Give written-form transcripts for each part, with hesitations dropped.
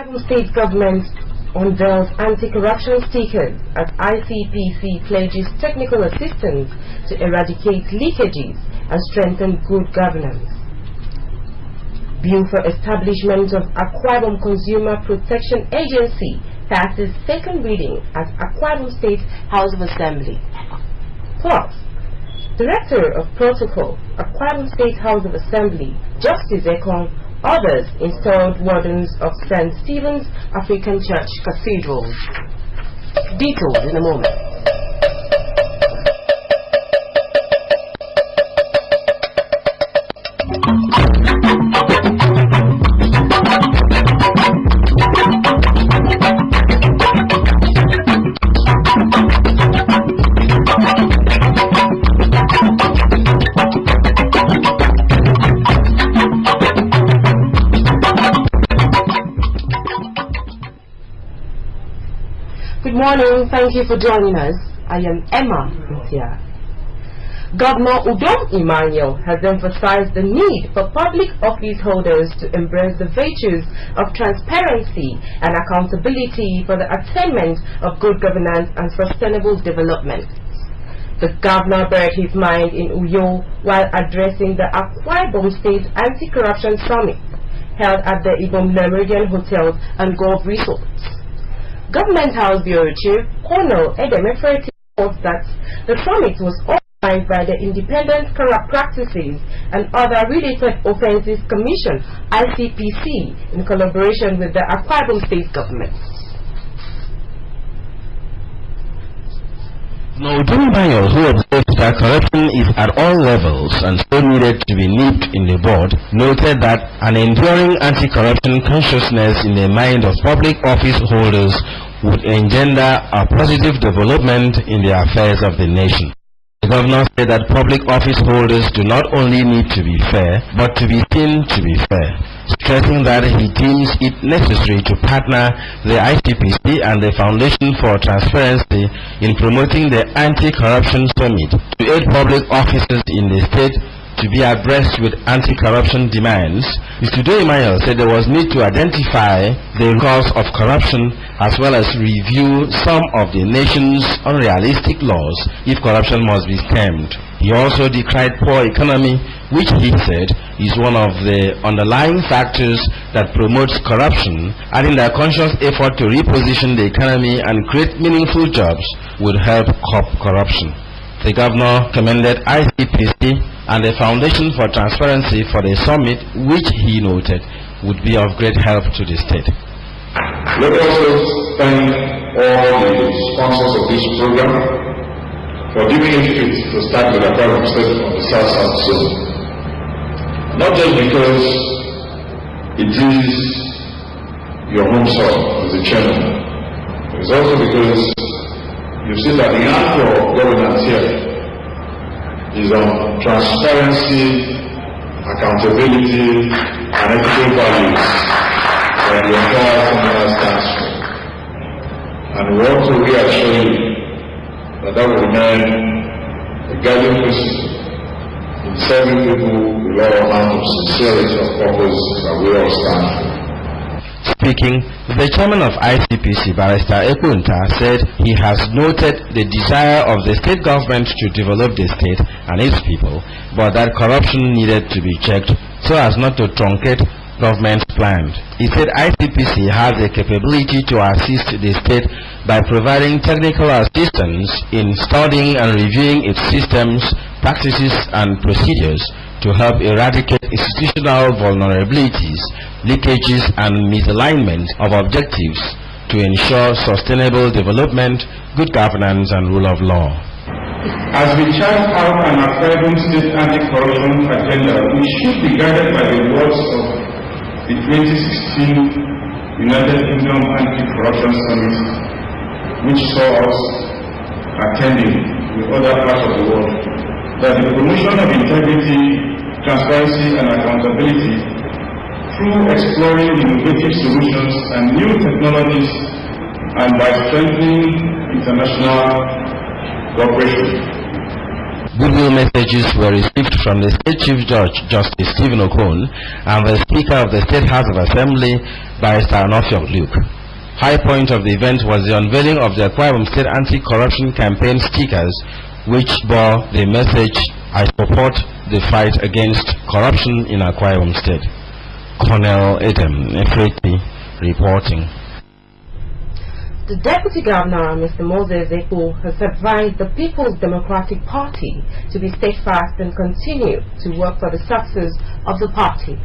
Ibom State Government unveils anti-corruption stickers as ICPC pledges technical assistance to eradicate leakages and strengthen good governance. Bill for establishment of Akwa Ibom Consumer Protection Agency passes second reading at Akwa Ibom State House of Assembly. Plus, Director of Protocol, Akwa Ibom State House of Assembly, Justice Ekong, others installed wardens of St. Stephen's African Church Cathedral. Details in a moment. Good morning, thank you for joining us. I am Emma here. Governor Udom Emmanuel has emphasized the need for public office holders to embrace the virtues of transparency and accountability for the attainment of good governance and sustainable development. The governor bared his mind in Uyo while addressing the Akwa Ibom State Anti-Corruption Summit held at the Ibom Meridian Hotel and Golf Resorts. Government House Bureau Chief Colonel Edem Efereti reports that the summit was organized by the Independent Corrupt Practices and Other Related Offences Commission (ICPC) in collaboration with the Akwa Ibom State Government. Now, Udom Emmanuel, who observed that corruption is at all levels and so needed to be nipped in the bud, noted that an enduring anti-corruption consciousness in the mind of public office holders would engender a positive development in the affairs of the nation. The governor said that public office holders do not only need to be fair, but to be seen to be fair, stressing that he deems it necessary to partner the ICPC and the Foundation for Transparency in promoting the Anti-Corruption Summit to aid public officers in the state to be abreast with anti-corruption demands. Mr. Udom Emmanuel said there was need to identify the cause of corruption as well as review some of the nation's unrealistic laws if corruption must be stemmed. He also decried poor economy, which he said is one of the underlying factors that promotes corruption, adding that a conscious effort to reposition the economy and create meaningful jobs would help curb corruption. The governor commended ICPC and the Foundation for Transparency for the summit, which he noted would be of great help to the state. Let us also thank all the sponsors of this program for giving it fit to start with Akwa Ibom State on the South Zone. Not just because it is your home soil as the chairman, it's also because you see that the anchor of governance here is on transparency, accountability, and ethical values that the entire community stands for. And we want to reassure you that that will remain a guiding principle in serving people with all amount of sincerity of purpose that we all stand for. Speaking, the chairman of ICPC, Barrister Ekunta, said he has noted the desire of the state government to develop the state and its people, but that corruption needed to be checked so as not to truncate government plans. He said ICPC has the capability to assist the state by providing technical assistance in studying and reviewing its systems, practices and procedures to help eradicate institutional vulnerabilities, leakages and misalignment of objectives to ensure sustainable development, good governance and rule of law. As we chart out an Akwa Ibom State anti-corruption agenda, we should be guided by the words of the 2016 United Kingdom Anti-Corruption Summit, which saw us attending with other parts of the world, that the promotion of integrity, transparency and accountability through exploring innovative solutions and new technologies and by strengthening international cooperation. Goodwill messages were received from the State Chief Judge, Justice Stephen Okon, and the Speaker of the State House of Assembly, Barrister Anofiok Luke. High point of the event was the unveiling of the Akwa Ibom State Anti-Corruption Campaign stickers, which bore the message, "I support the fight against corruption in Akwa Ibom State." Colonel Edem Efreti reporting. The Deputy Governor, Mr. Moses Ekpo, has advised the People's Democratic Party to be steadfast and continue to work for the success of the party.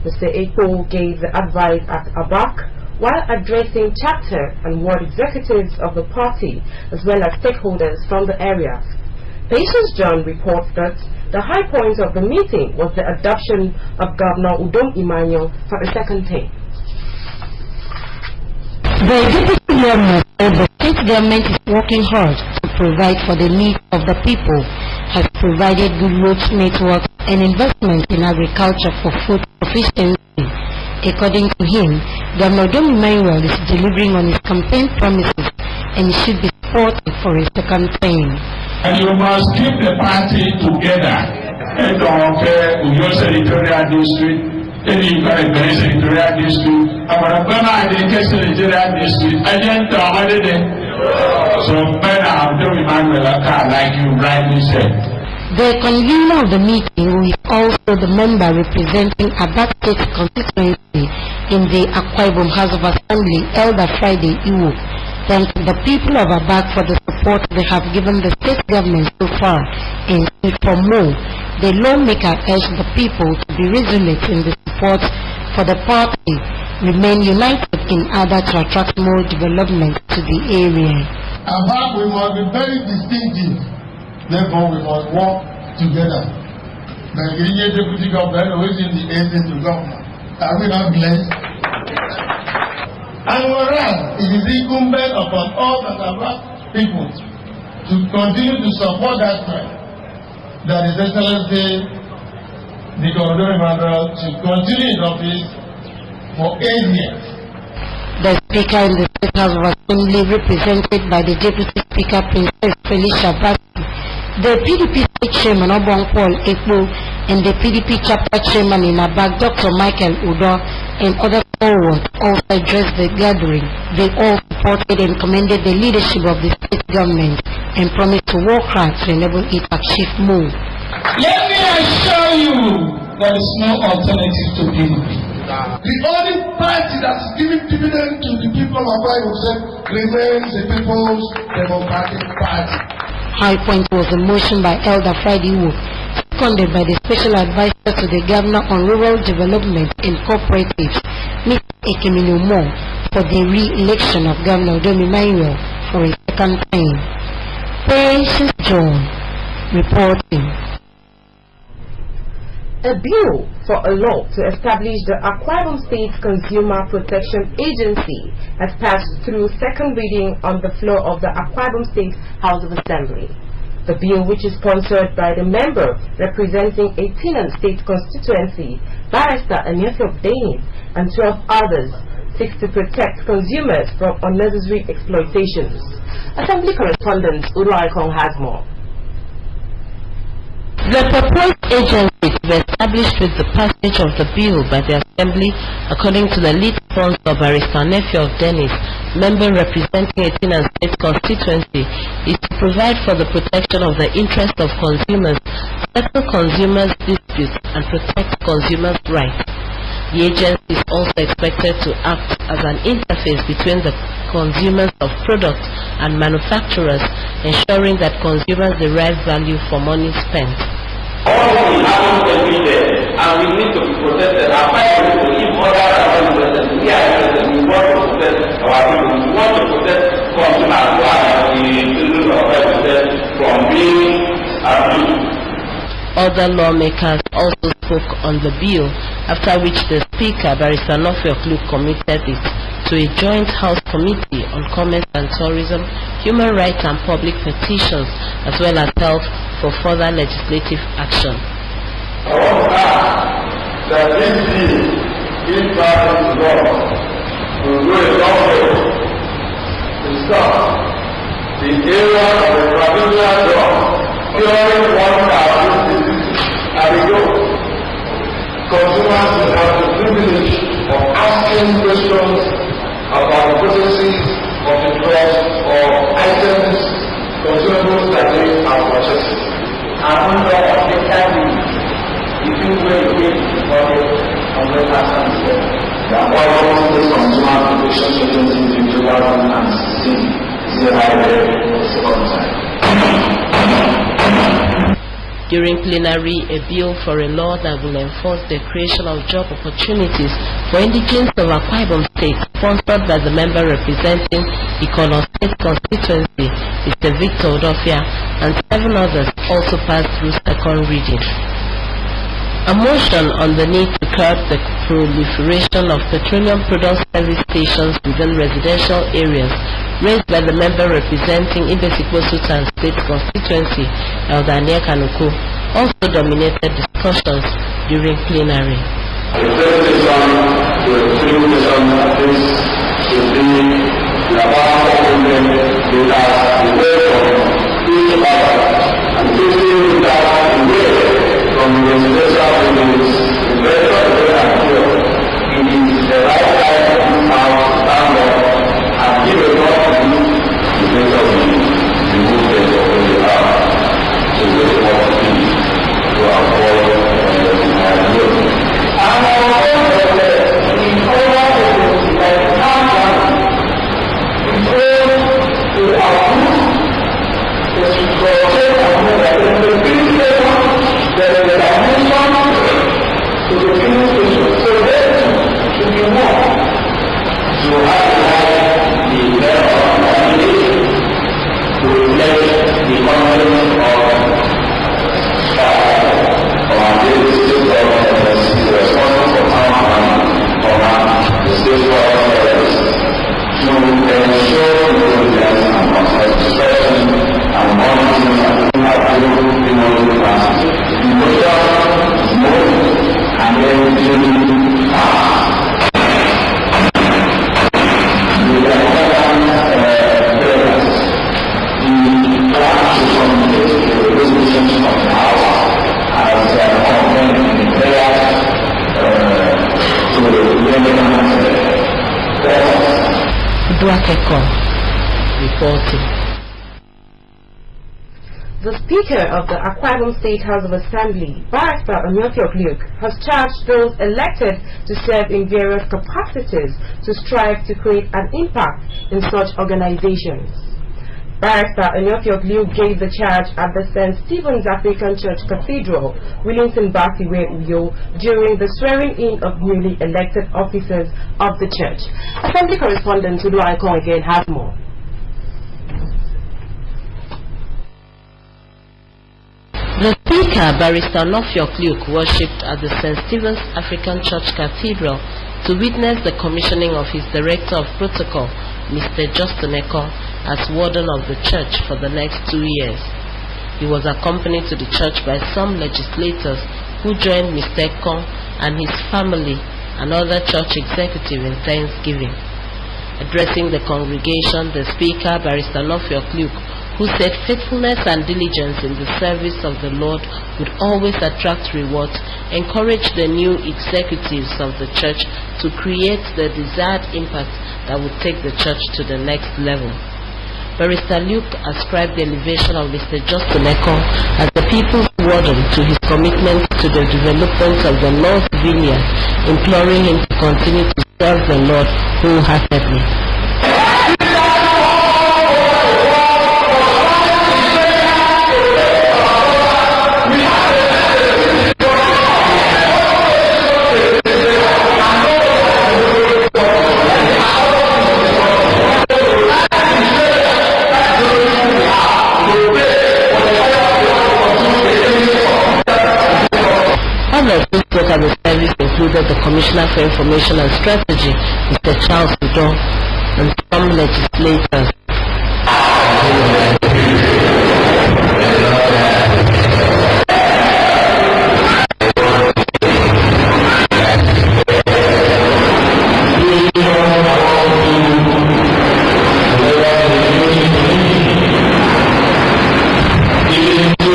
Mr. Ekpo gave the advice at Abak while addressing chapter and ward executives of the party as well as stakeholders from the area. Patience John reports that the high point of the meeting was the adoption of Governor Udom Emmanuel for a second term. The Deputy Governor said the state government is working hard to provide for the needs of the people, has provided good roads networks and investments in agriculture for food sufficiency. According to him, Governor Udom Emmanuel is delivering on his campaign promises and should be supported for a second term. And you must keep the party together. And don't care your senatorial district. Any senatorial district, Amarabama and senatorial district, I didn't talk so men are doing like you rightly said. The convener of the meeting, who is also the member representing Abak State constituency in the Akwa Ibom House of Assembly, Elder Friday Iwo, thanked the people of Abak for the support they have given the state government so far and stood for more. The lawmaker urged the people to be resolute in the support for the party, remain united in order to attract more development to the area. Abak, we must be very distinctive, therefore we must work together. The Deputy Governor who is in the agent to government, are we not blessed? And whereas it is incumbent upon all the Abak people to continue to support that plan, that His Excellency the Governor Emmanuel should continue in office for 8 years. The Speaker in the State House of Assembly, represented by the Deputy Speaker Princess Felicia Basi, the PDP State Chairman Obong Paul Ekpo, and the PDP Chapter Chairman in Abak, Dr. Michael Udo, and other forwards also addressed the gathering. They all supported and commended the leadership of the state government and promised to work hard to enable it to achieve more. Let me assure you, there is no alternative to PDP. The only party that is giving dividend to the people of Akwa Ibom State remains the People's Democratic Party. High point was a motion by Elder Friday Iwo, seconded by the Special Advisor to the Governor on Rural Development and Cooperatives, Mr. Ekemini Moore, for the re-election of Governor Udom Emmanuel for a second term. Patience John reporting. A bill for a law to establish the Akwa Ibom State Consumer Protection Agency has passed through second reading on the floor of the Akwa Ibom State House of Assembly. The bill, which is sponsored by the member representing a tenant state constituency, Barrister Anofiok Luke, and 12 others, seeks to protect consumers from unnecessary exploitations. Assembly correspondent Ulai Kong has more. The proposed agency to be established with the passage of the bill by the Assembly, according to the lead sponsor Barrister Anofiok Luke, member representing a tenant state constituency, is to provide for the protection of the interests of consumers, settle consumers' disputes, and protect consumers' rights. The agency is also expected to act as an interface between the consumers of products and manufacturers, ensuring that consumers derive value for money spent. All we have every day, and we need to be protected. Our people, if others are interested, we are interested. We want to protect our people. We want to protect consumers who are the children of our from being abused. Other lawmakers also spoke on the bill, after which the Speaker, Barrister Anofiok Luke, committed it to a joint House Committee on Commerce and Tourism, Human Rights and Public Petitions, as well as health, for further legislative action. I want to ask that this bill, if passed into law, will go a long way to stop the era of the provincial law during one hour at a go. Consumers will have the privilege of asking questions about the processes of the drugs or items, consumables that they are purchasing. And under understanding, you think where you get the on the person is there. The Aquarium State Consumer Protection Agency in 2016 is a high second time. During plenary, a bill for a law that will enforce the creation of job opportunities for indigents of Akwa Ibom State, sponsored by the member representing Ikono State constituency, Mr. Victor Odofia, and 7 others also passed through second reading. A motion on the need to curb the proliferation of petroleum product service stations within residential areas, raised by the member representing Ibesikpo Sultan State constituency, Elder Ania Kanuku, also dominated discussions during plenary. The presentation to a presentation of this should be the power of the data away from each other and taking data away from the residential buildings, the better and clear. It is the right time to now stand up and give a lot to the better the movement of the earth to the world to avoid the Reporting. The Speaker of the Akwa Ibom State House of Assembly, Barrister Onyofiok Luke, has charged those elected to serve in various capacities to strive to create an impact in such organizations. Barrister Onyofiok Luke gave the charge at the St. Stephen's African Church Cathedral, Willington Basiwe Uyo, during the swearing-in of newly elected officers of the church. Assembly correspondent Tudu Aikon again has more. The Speaker, Barrister Onyofiok Luke, worshipped at the St. Stephen's African Church Cathedral to witness the commissioning of his Director of Protocol, Mr. Justin Eko, as Warden of the Church for the next 2 years. He was accompanied to the church by some legislators who joined Mr. Eko and his family and other church executives in thanksgiving. Addressing the congregation, the Speaker, Barrister Onyofiok Luke, who said faithfulness and diligence in the service of the Lord would always attract rewards, encouraged the new executives of the church to create the desired impact that would take the church to the next level. Barrister Luke ascribed the elevation of Mr. Justin Eko as the people's warden to his commitment to the development of the North Vineyard, imploring him to continue to serve the Lord wholeheartedly. Others who spoke at the service included the Commissioner for Information and Strategy, Mr. Charles Udon, and some legislators. Thank you.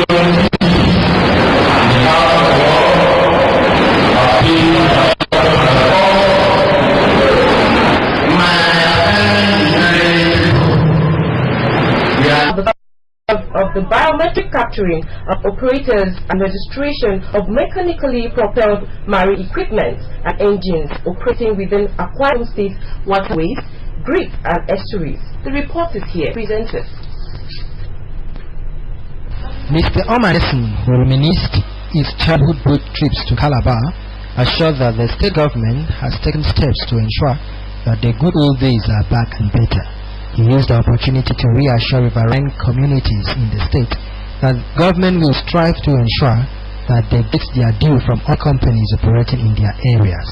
of the biometric capturing of operators and registration of mechanically propelled marine equipment and engines operating within Akwa Ibom State waterways, creeks and estuaries. The report is here presented. Mr. Omaneson, who reminisced his childhood boat trips to Calabar, assured that the state government has taken steps to ensure that the good old days are back and better. He used the opportunity to reassure riverine communities in the state that government will strive to ensure that they get their due from all companies operating in their areas.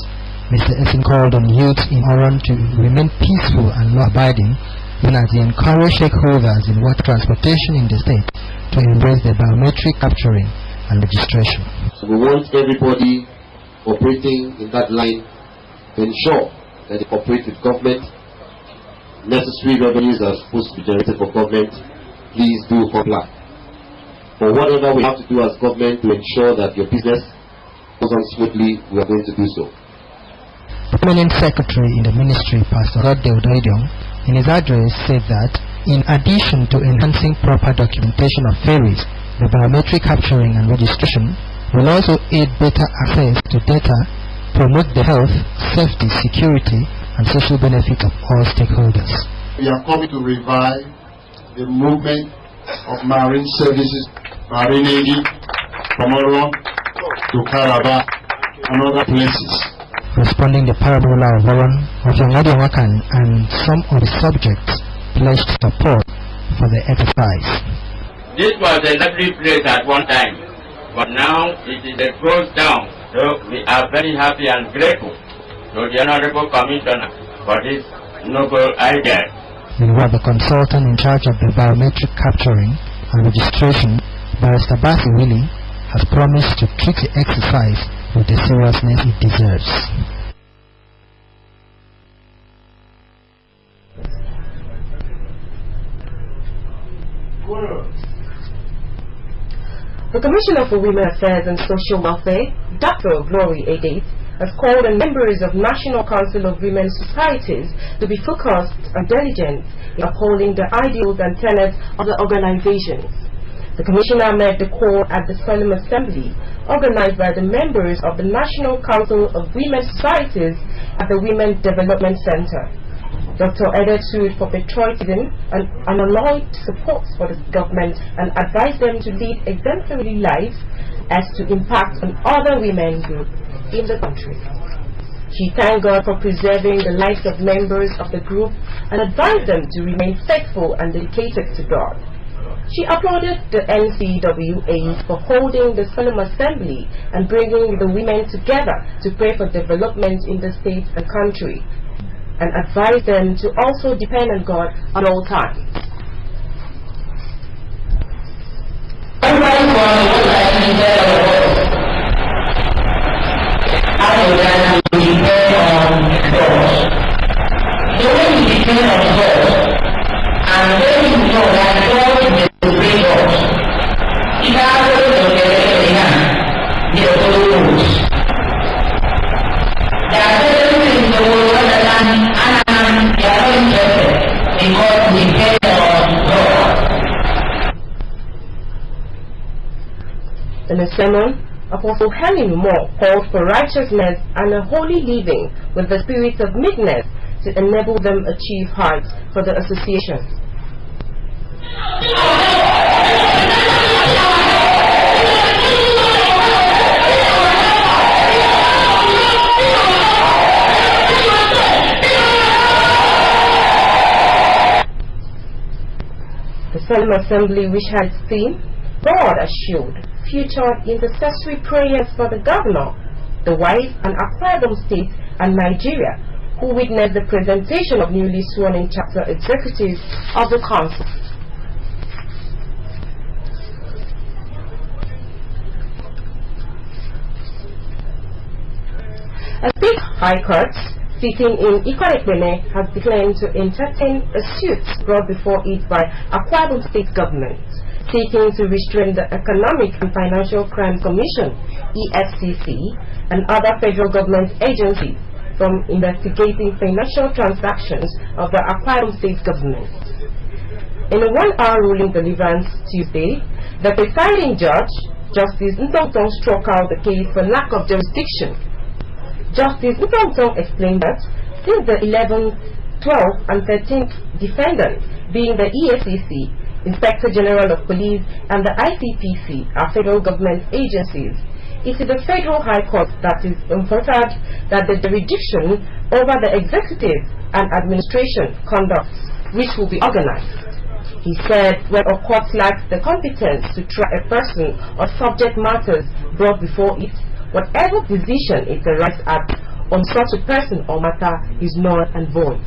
Mr. Essen called on youths in Oron to remain peaceful and law-abiding, even as he encouraged stakeholders in water transportation in the state to embrace the biometric capturing and registration. We want everybody operating in that line to ensure that they cooperate with government. Necessary revenues are supposed to be generated for government. Please do comply. For whatever we have to do as government to ensure that your business goes on smoothly, we are going to do so. Permanent Secretary in the Ministry, Pastor Rod Deodoidion, in his address said that in addition to enhancing proper documentation of ferries, the biometric capturing and registration will also aid better access to data, promote the health, safety, security, and social benefit of all stakeholders. We are coming to revive the movement of marine services, marine aid from Oron to Calabar and other places. Responding the parabola of Oron, Ofiongadi Wakan and some of the subjects pledged support for the exercise. This was a lovely place at one time, but now it is closed down. So we are very happy and grateful to the Honorable Commissioner for this noble idea. Meanwhile, the consultant in charge of the biometric capturing and registration, Barrister Basi Willie, has promised to treat the exercise with the seriousness it deserves. The Commissioner for Women Affairs and Social Welfare, Dr. Glory Edith, has called on members of National Council of Women's Societies to be focused and diligent in upholding the ideals and tenets of the organizations. The Commissioner made the call at the Solemn Assembly organized by the members of the National Council of Women's Societies at the Women Development Center. Dr. Edith sued for patriotism and unalloyed support for the government and advised them to lead exemplary lives as to impact on other women groups in the country. She thanked God for preserving the lives of members of the group and advised them to remain faithful and dedicated to God. She applauded the NCWA for holding the Solemn Assembly and bringing the women together to pray for development in the state and country, and advised them to also depend on God at all times. In a sermon, Apostle Helen Moore called for righteousness and a holy living with the spirit of meekness to enable them achieve heights for the association. The Solemn Assembly, which had its theme, God Assured, featured intercessory prayers for the governor, the wife, and Akwa Ibom State and Nigeria, who witnessed the presentation of newly sworn-in chapter executives of the council. A State High Court sitting in Ikwanekpene has declined to entertain a suit brought before it by Akwa Ibom State government, seeking to restrain the Economic and Financial Crime Commission, EFCC, and other federal government agencies from investigating financial transactions of the Akwa Ibom State government. In a 1-hour ruling deliverance Tuesday, the presiding judge, Justice Ntong struck out the case for lack of jurisdiction. Justice Ntong explained that since the 11th, 12th and 13th defendants, being the EFCC, Inspector General of Police and the ICPC, are federal government agencies, it is the Federal High Court that is important that the jurisdiction over the executive and administration conducts, which will be organized. He said when a court lacks the competence to try a person or subject matters brought before it, whatever decision it arrives at on such a person or matter is null and void.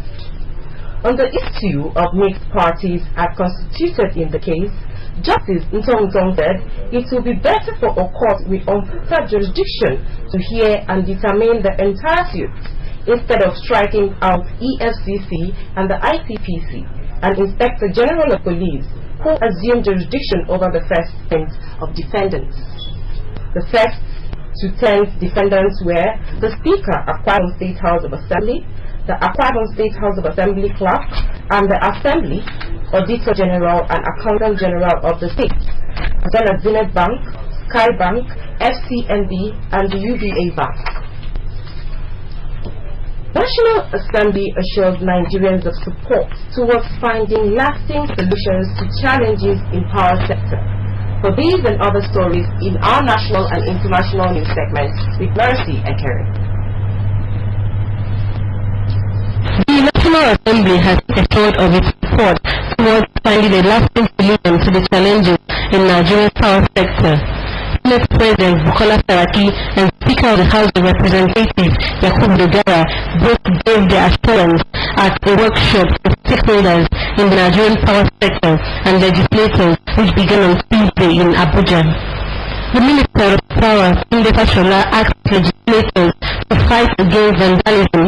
On the issue of mixed parties as constituted in the case, Justice Ntong said it will be better for a court with unfettered jurisdiction to hear and determine the entire suit instead of striking out EFCC and the ICPC and Inspector General of Police, who assumed jurisdiction over the first 10 of defendants. The first to 10 defendants were the Speaker, Akwa Ibom State House of Assembly, the Akwa Ibom State House of Assembly Clerk, and the Assembly, Auditor General and Accountant General of the state, as well as Zenith Bank, Sky Bank, FCNB, and the UBA Bank. National Assembly assures Nigerians of support towards finding lasting solutions to challenges in power sector. For these and other stories in our national and international news segments with Mercy Ekere. The National Assembly has assured of its support towards finding a lasting solution to the challenges in Nigeria's power sector. Senate President Bukola Saraki and Speaker of the House of Representatives Yakubu Dogara both gave their assurance at a workshop for stakeholders in the Nigerian power sector and legislators which began on Tuesday in Abuja. The Minister of Power, Tunde Fashola, asked legislators to fight against vandalism,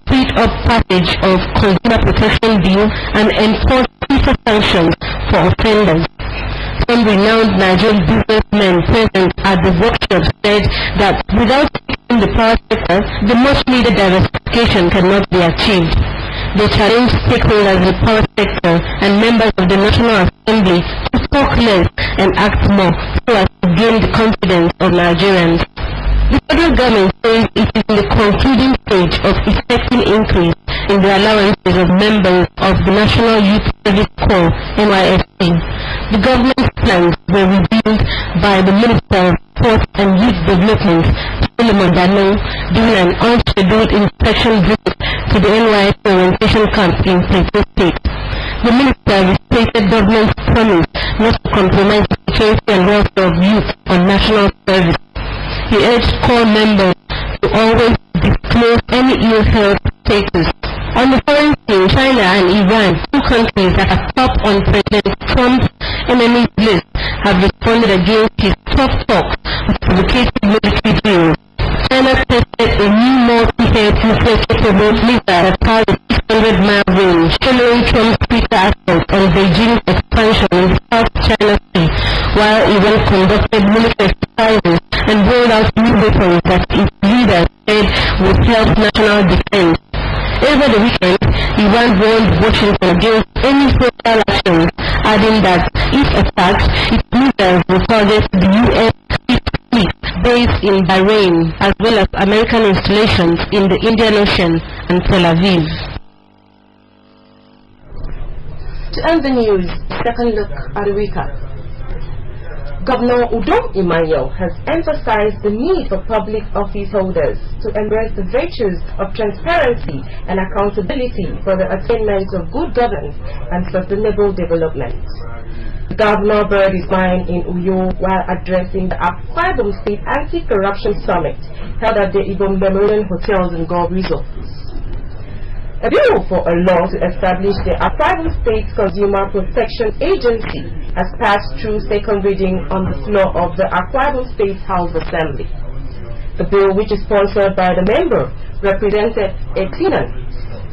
speed up passage of Consumer Protection Bill, and enforce stiffer sanctions for offenders. Some renowned Nigerian businessmen present at the workshop said that without fixing the power sector, the much-needed diversification cannot be achieved. They challenged stakeholders in the power sector and members of the National Assembly to talk less and act more so as to gain the confidence of Nigerians. The federal government says it is in the concluding stage of effecting increase in the allowances of members of the National Youth Service Corps, NYSC. The government's plans were revealed by the Minister of Sports and Youth Development, Solomon Dalong, during an unscheduled inspection visit to the NYSC orientation camp in Plateau State. The minister restated government's promise not to compromise the security and welfare of youth on national service. He urged core members to always disclose any ill health status. On the foreign scene, China and Iran, two countries that are top on President Trump's enemies list, have responded against his tough talk with provocative military drills. China tested a new multi-head nuclear-capable missile that carries a 600-mile range, following Trump's Twitter assault on Beijing's expansion in the South China Sea, while Iran conducted military exercises and rolled out new weapons that its leaders said would help national defense. Over the weekend, Iran warned Washington against any hostile actions, adding that if attacked, its missiles will target the U.S. fleet based in Bahrain, as well as American installations in the Indian Ocean and Tel Aviv. To end the news, second look at the recap. Governor Udom Emmanuel has emphasized the need for public office holders to embrace the virtues of transparency and accountability for the attainment of good governance and sustainable development. The governor buried his mind in Uyo while addressing the Akwa Ibom State Anti-Corruption Summit held at the Ibom Memorial Hotels in Gob Resort. A bill for a law to establish the Akwa Ibom State Consumer Protection Agency has passed through second reading on the floor of the Akwa Ibom State House Assembly. The bill, which is sponsored by the member, represented Etinan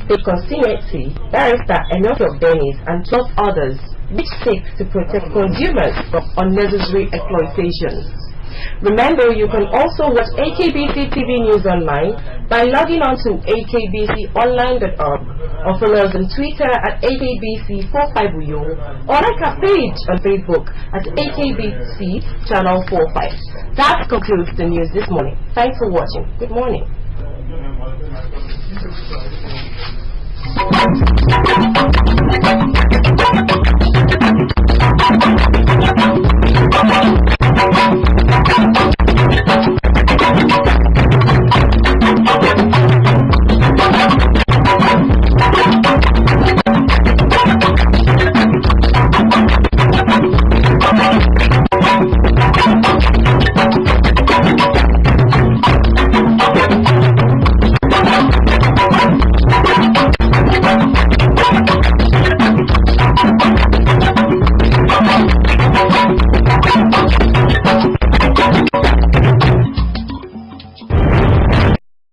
State Constituency, Barrister Enoch Dennis, and 12 others, which seeks to protect consumers from unnecessary exploitation. Remember, you can also watch AKBC TV News online by logging on to akbconline.org or follow us on Twitter at AKBC45Uyo or like our page on Facebook at AKBC Channel 45. That concludes the news this morning. Thanks for watching. Good morning.